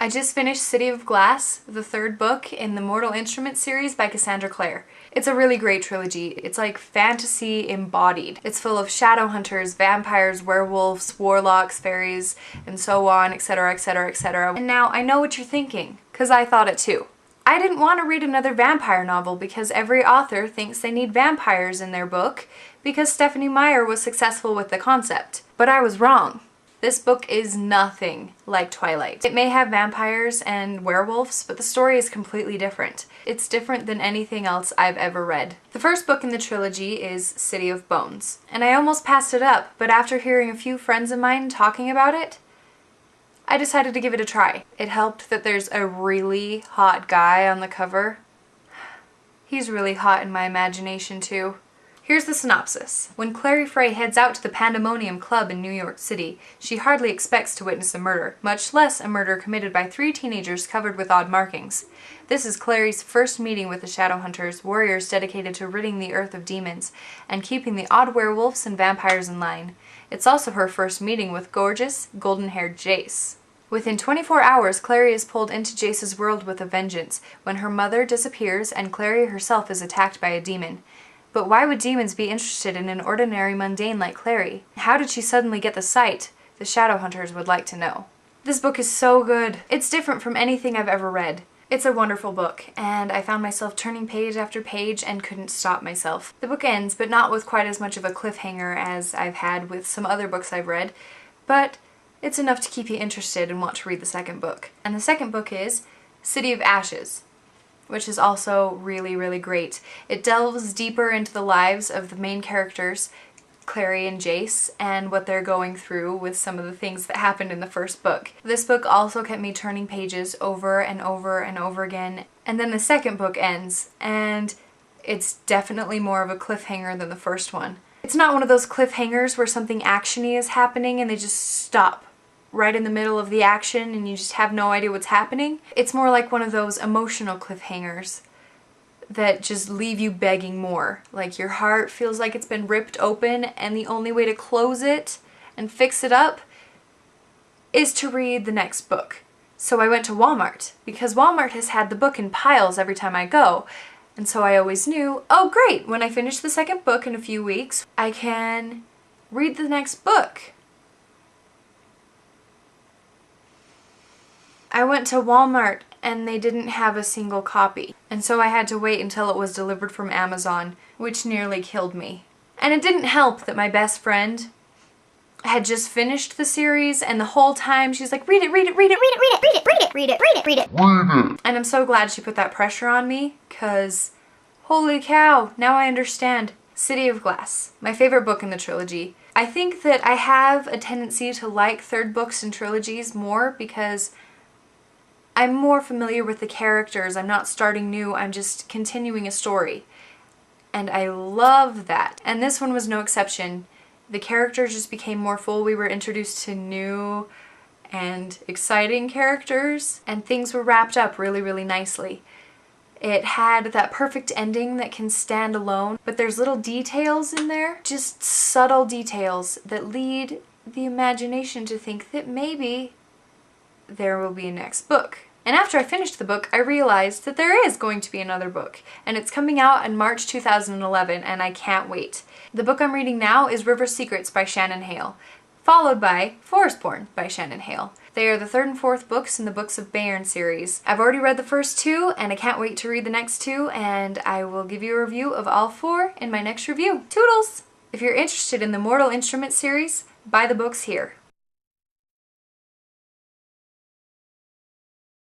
I just finished City of Glass, the third book in the Mortal Instruments series by Cassandra Clare. It's a really great trilogy. It's like fantasy embodied. It's full of shadow hunters, vampires, werewolves, warlocks, fairies, and so on, etc, etc, etc. And now I know what you're thinking, because I thought it too. I didn't want to read another vampire novel because every author thinks they need vampires in their book because Stephenie Meyer was successful with the concept. But I was wrong. This book is nothing like Twilight. It may have vampires and werewolves, but the story is completely different. It's different than anything else I've ever read. The first book in the trilogy is City of Bones, and I almost passed it up, but after hearing a few friends of mine talking about it, I decided to give it a try. It helped that there's a really hot guy on the cover. He's really hot in my imagination too. Here's the synopsis. When Clary Frey heads out to the Pandemonium Club in New York City, she hardly expects to witness a murder, much less a murder committed by 3 teenagers covered with odd markings. This is Clary's first meeting with the Shadowhunters, warriors dedicated to ridding the earth of demons and keeping the odd werewolves and vampires in line. It's also her first meeting with gorgeous, golden-haired Jace. Within 24 hours, Clary is pulled into Jace's world with a vengeance, when her mother disappears and Clary herself is attacked by a demon. But why would demons be interested in an ordinary mundane like Clary? How did she suddenly get the sight? The Shadowhunters would like to know. This book is so good. It's different from anything I've ever read. It's a wonderful book, and I found myself turning page after page and couldn't stop myself. The book ends, but not with quite as much of a cliffhanger as I've had with some other books I've read, but it's enough to keep you interested and want to read the second book. And the second book is City of Ashes, which is also really, really great. It delves deeper into the lives of the main characters, Clary and Jace, and what they're going through with some of the things that happened in the first book. This book also kept me turning pages over and over and over again. And then the second book ends, and it's definitely more of a cliffhanger than the first one. It's not one of those cliffhangers where something actiony is happening and they just stop right in the middle of the action and you just have no idea what's happening. It's more like one of those emotional cliffhangers that just leave you begging more. Like your heart feels like it's been ripped open and the only way to close it and fix it up is to read the next book. So I went to Walmart because Walmart has had the book in piles every time I go. And so I always knew, oh great, when I finish the second book in a few weeks, I can read the next book. I went to Walmart and they didn't have a single copy, and so I had to wait until it was delivered from Amazon, which nearly killed me. And it didn't help that my best friend had just finished the series, and the whole time she's like, read it, read it, read it, read it, read it, read it, read it, read it, read it, read it, read it. And I'm so glad she put that pressure on me, cause holy cow, now I understand. City of Glass, my favorite book in the trilogy. I think that I have a tendency to like third books in trilogies more because I'm more familiar with the characters. I'm not starting new, I'm just continuing a story. And I love that. And this one was no exception. The characters just became more full. We were introduced to new and exciting characters, and things were wrapped up really, really nicely. It had that perfect ending that can stand alone, but there's little details in there, just subtle details that lead the imagination to think that maybe there will be a next book. And after I finished the book, I realized that there is going to be another book, and it's coming out in March 2011, and I can't wait. The book I'm reading now is River Secrets by Shannon Hale, followed by Forestborn by Shannon Hale. They are the 3rd and 4th books in the Books of Bayern series. I've already read the first 2, and I can't wait to read the next 2, and I will give you a review of all 4 in my next review. Toodles! If you're interested in the Mortal Instruments series, buy the books here.